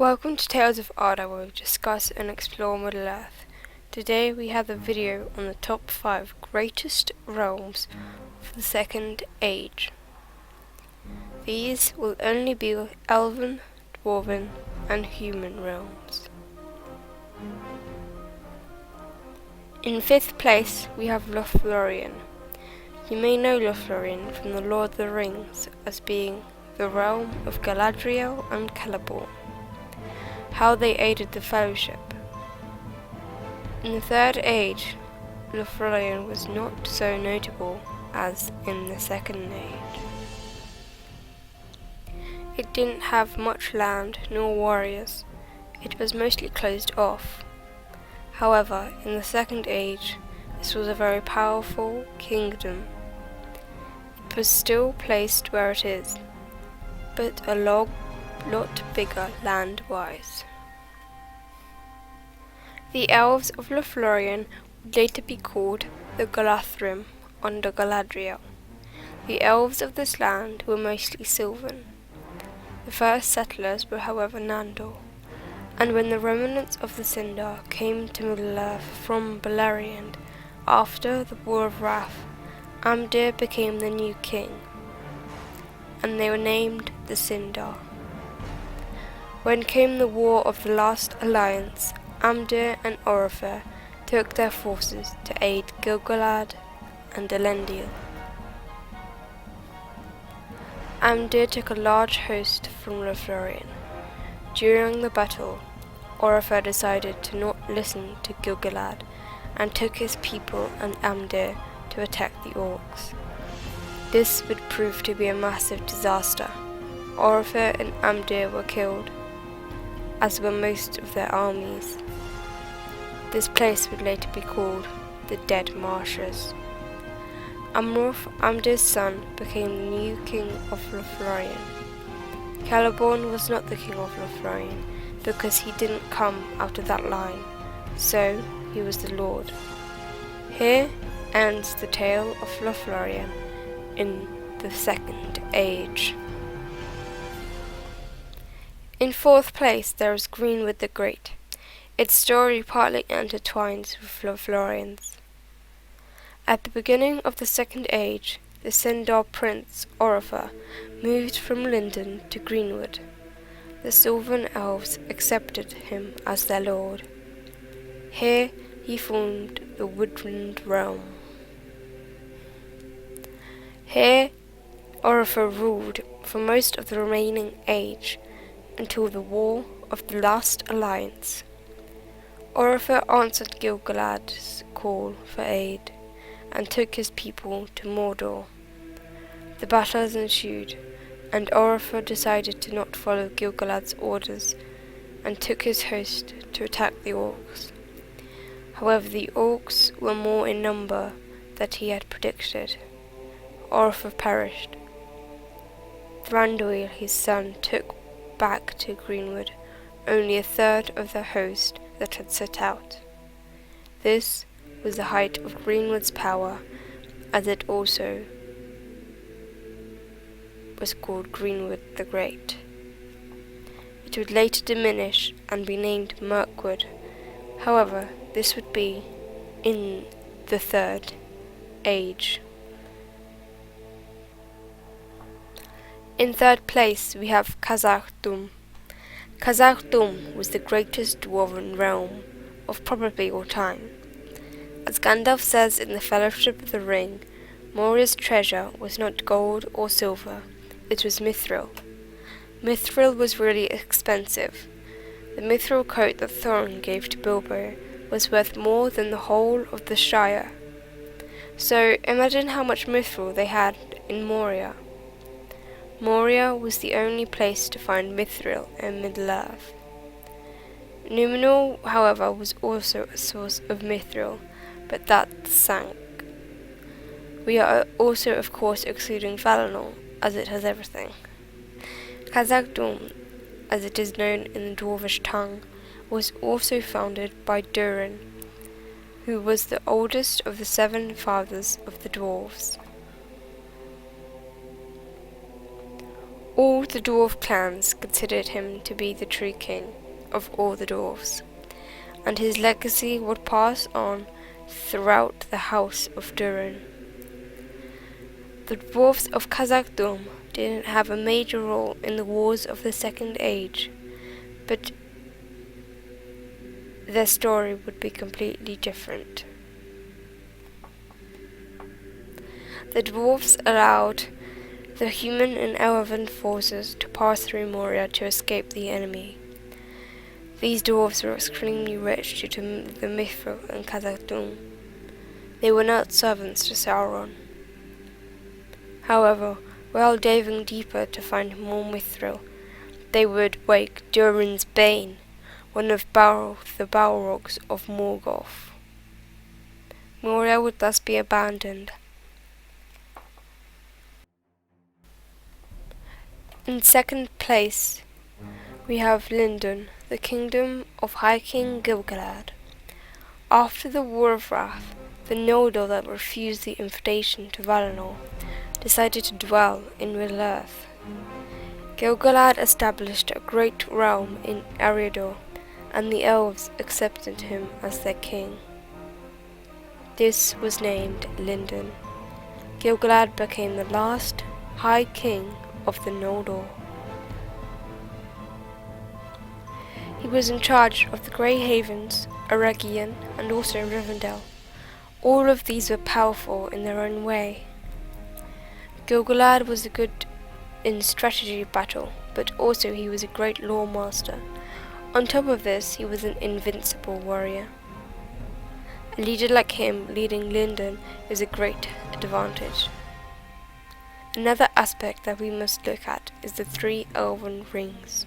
Welcome to Tales of Arda, where we discuss and explore Middle Earth. Today we have a video on the top 5 greatest realms of the Second Age. These will only be elven, dwarven and human realms. In 5th place we have Lothlorien. You may know Lothlorien from the Lord of the Rings as being the realm of Galadriel and Celeborn. How they aided the Fellowship. In the Third Age, Lothlorien was not so notable as in the Second Age. It didn't have much land nor warriors. It was mostly closed off. However, in the Second Age, this was a very powerful kingdom. It was still placed where it is, but a lot bigger land-wise. The elves of Lothlorien would later be called the Galathrim under Galadriel. The elves of this land were mostly Sylvan. The first settlers were however Nandor, and when the remnants of the Sindar came to Middle-earth from Beleriand after the War of Wrath, Amdir became the new king, and they were named the Sindar. When came the War of the Last Alliance, Amdir and Oropher took their forces to aid Gil-galad and Elendil. Amdir took a large host from Lothlorien. During the battle, Oropher decided to not listen to Gil-galad and took his people and Amdir to attack the orcs. This would prove to be a massive disaster. Oropher and Amdir were killed, as were most of their armies. This place would later be called the Dead Marshes. Amroth, Amdir's son, became the new king of Lothlorien. Celeborn was not the king of Lothlorien because he didn't come out of that line, so he was the lord. Here ends the tale of Lothlorien in the Second Age. In 4th place there is Greenwood the Great. Its story partly intertwines with Lothlorien's. At the beginning of the Second Age, the Sindar prince Oropher moved from Lindon to Greenwood. The Sylvan elves accepted him as their lord. Here he formed the Woodland realm. Here Oropher ruled for most of the remaining age, until the War of the Last Alliance. Oropher answered Gil-galad's call for aid, and took his people to Mordor. The battles ensued, and Oropher decided to not follow Gil-galad's orders, and took his host to attack the orcs. However, the orcs were more in number than he had predicted. Oropher perished. Thranduil, his son, took back to Greenwood only a third of the host that had set out. This was the height of Greenwood's power, as it also was called Greenwood the Great. It would later diminish and be named Mirkwood. However, this would be in the Third Age. In 3rd place we have Khazad-dûm. Khazad-dûm was the greatest dwarven realm of probably all time. As Gandalf says in the Fellowship of the Ring, Moria's treasure was not gold or silver, it was mithril. Mithril was really expensive. The mithril coat that Thorin gave to Bilbo was worth more than the whole of the Shire. So imagine how much mithril they had in Moria. Moria was the only place to find mithril in Middle-earth. Numenor, however, was also a source of mithril, but that sank. We are also, of course, excluding Valinor, as it has everything. Khazad-dûm, as it is known in the Dwarvish tongue, was also founded by Durin, who was the oldest of the 7 fathers of the dwarves. All the dwarf clans considered him to be the true king of all the dwarfs, and his legacy would pass on throughout the house of Durin. The dwarfs of Khazad-dûm didn't have a major role in the wars of the Second Age, but their story would be completely different. The dwarfs allowed the human and elven forces to pass through Moria to escape the enemy. These dwarfs were extremely rich due to the mithril in Khazad-dûm. They were not servants to Sauron. However, while diving deeper to find more mithril, they would wake Durin's Bane, one of the Balrogs of Morgoth. Moria would thus be abandoned. In second place, we have Lindon, the kingdom of High King Gil-galad. After the War of Wrath, the Noldor that refused the invitation to Valinor decided to dwell in Middle-earth. Gil-galad established a great realm in Eriador, and the elves accepted him as their king. This was named Lindon. Gil-galad became the last High King of the Noldor. He was in charge of the Grey Havens, Eregion, and also Rivendell. All of these were powerful in their own way. Gil-galad was good in strategy battle, but also he was a great lore master. On top of this, he was an invincible warrior. A leader like him leading Lindon is a great advantage. Another aspect that we must look at is the 3 elven rings.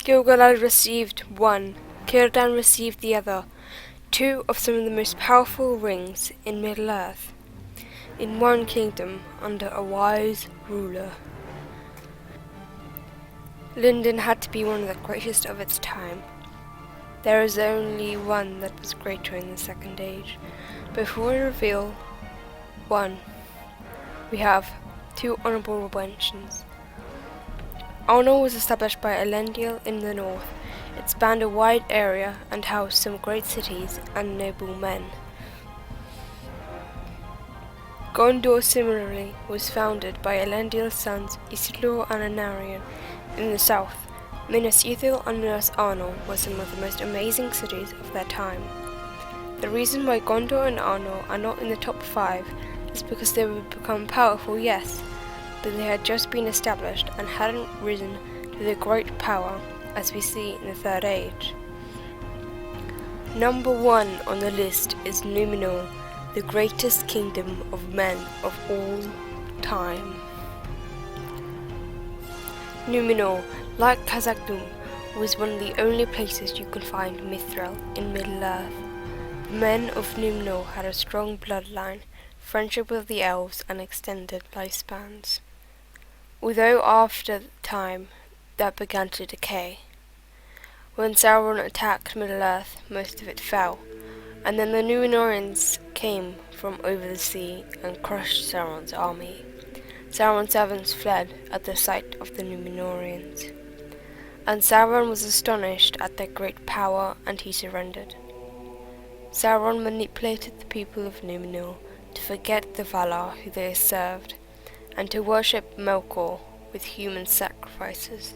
Gil-galad received one, Círdan received the other, 2 of some of the most powerful rings in Middle-earth, in one kingdom under a wise ruler. Lindon had to be one of the greatest of its time. There is only one that was greater in the Second Age. Before we reveal one, we have 2 honourable mentions. Arnor was established by Elendil in the north. It spanned a wide area and housed some great cities and noble men. Gondor similarly was founded by Elendil's sons Isildur and Anarion in the south. Minas Ithil and Minas Arnor were some of the most amazing cities of their time. The reason why Gondor and Arnor are not in the top 5 is because they would become powerful, yes, but they had just been established and hadn't risen to the great power as we see in the Third Age. Number 1 on the list is Numenor, the greatest kingdom of men of all time. Numenor, like Khazad-dûm, was one of the only places you could find mithril in Middle-earth. The men of Numenor had a strong bloodline, friendship with the elves, and extended lifespans. Although after time that began to decay. When Sauron attacked Middle-earth, most of it fell, and then the Númenóreans came from over the sea and crushed Sauron's army. Sauron's servants fled at the sight of the Númenóreans, and Sauron was astonished at their great power, and he surrendered. Sauron manipulated the people of Númenor to forget the Valar who they served, and to worship Melkor with human sacrifices.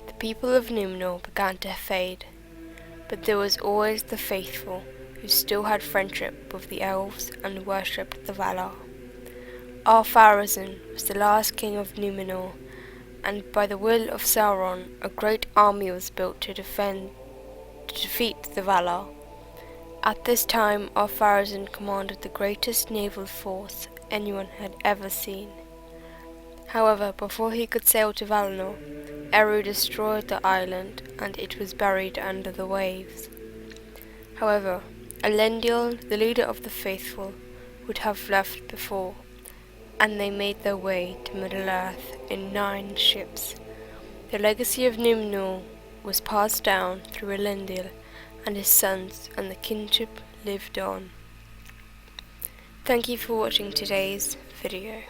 The people of Númenor began to fade, but there was always the faithful who still had friendship with the elves and worshipped the Valar. Ar-Pharazôn was the last king of Númenor, and by the will of Sauron a great army was built to defeat the Valar. At this time Ar-Pharazôn commanded the greatest naval force anyone had ever seen. However, before he could sail to Valinor, Eru destroyed the island and it was buried under the waves. However, Elendil, the leader of the faithful, would have left before, and they made their way to Middle-earth in 9 ships. The legacy of Númenor was passed down through Elendil and his sons, and the kinship lived on. Thank you for watching today's video.